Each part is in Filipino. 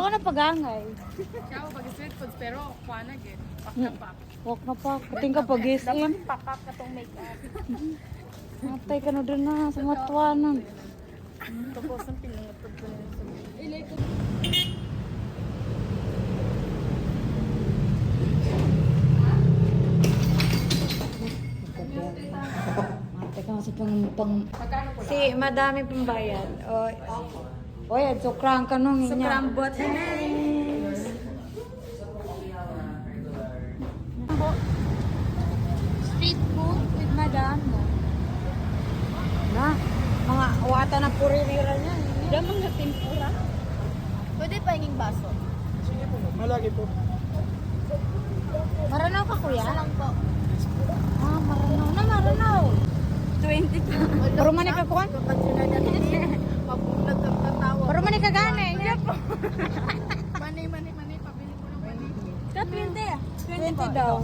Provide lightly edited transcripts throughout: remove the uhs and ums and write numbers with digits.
na pagangay. Siya ako pag-sweet foods pero kuha na gid. Pak na pak. Walk na pa. Kuting ka pag-SM. Dapat pakak na tong makeup. Matay ka na doon na sa matwanan. Tapos ang pinangutod ko na sa ilay ko. Matay ka sa pang... Si madami pang bayad. O yan, sukrang ka nung inya. Sobrang bot. Street food with madam. Na, mga wata na puririra niya. Damang na tempura. Pwede pa hinging baso. Sige po, malagi po. Maranaw ka kuya? Lang po. Ah, maranaw na, maranaw. 20 pa. Pero man ikakuan? Mabulag ang tatawa. Pero man ikagana eh. Mani, pabili ko ng mani. Ka 20 daw.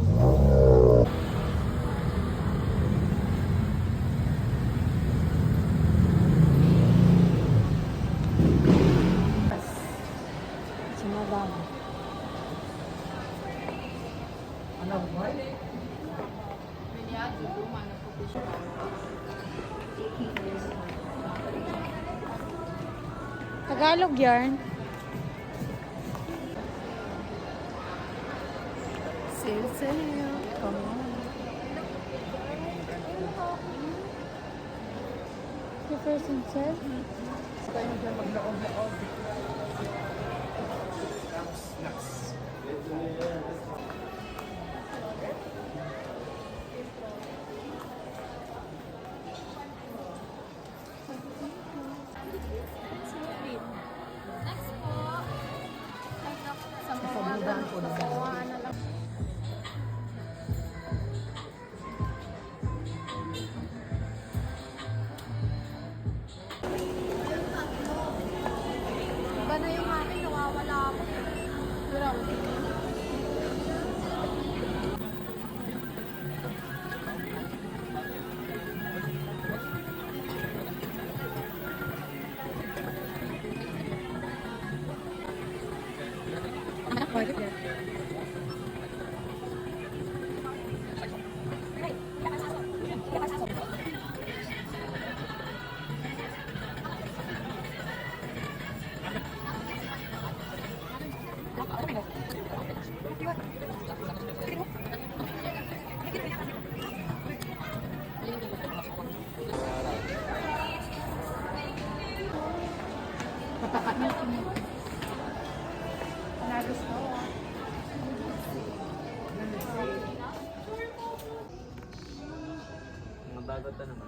Si madam. Ano ba? Binyado, lumana po siya. Tagalog yarn. Sale. Come on. The person said. Tayo na dyan maglaog-laog. Next po. Sa mga po na lang. Iba na yung akin, nawawala ako. Pero, Katakat na. nagus ko. Mga bagot na naman.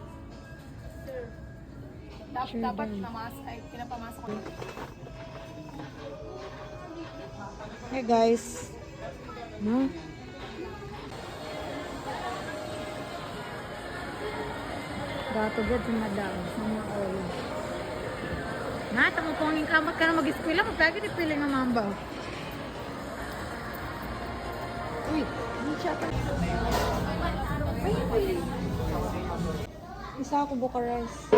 Sir, dapat ay pinapamasok ko. Hey guys. No? Dato gud si madam sa mga oil. Na, tamo pong kamot ka na mag-eskwela, magpagi di piling ng mamba. Uy, hindi siya pa. Isa ako buka rice.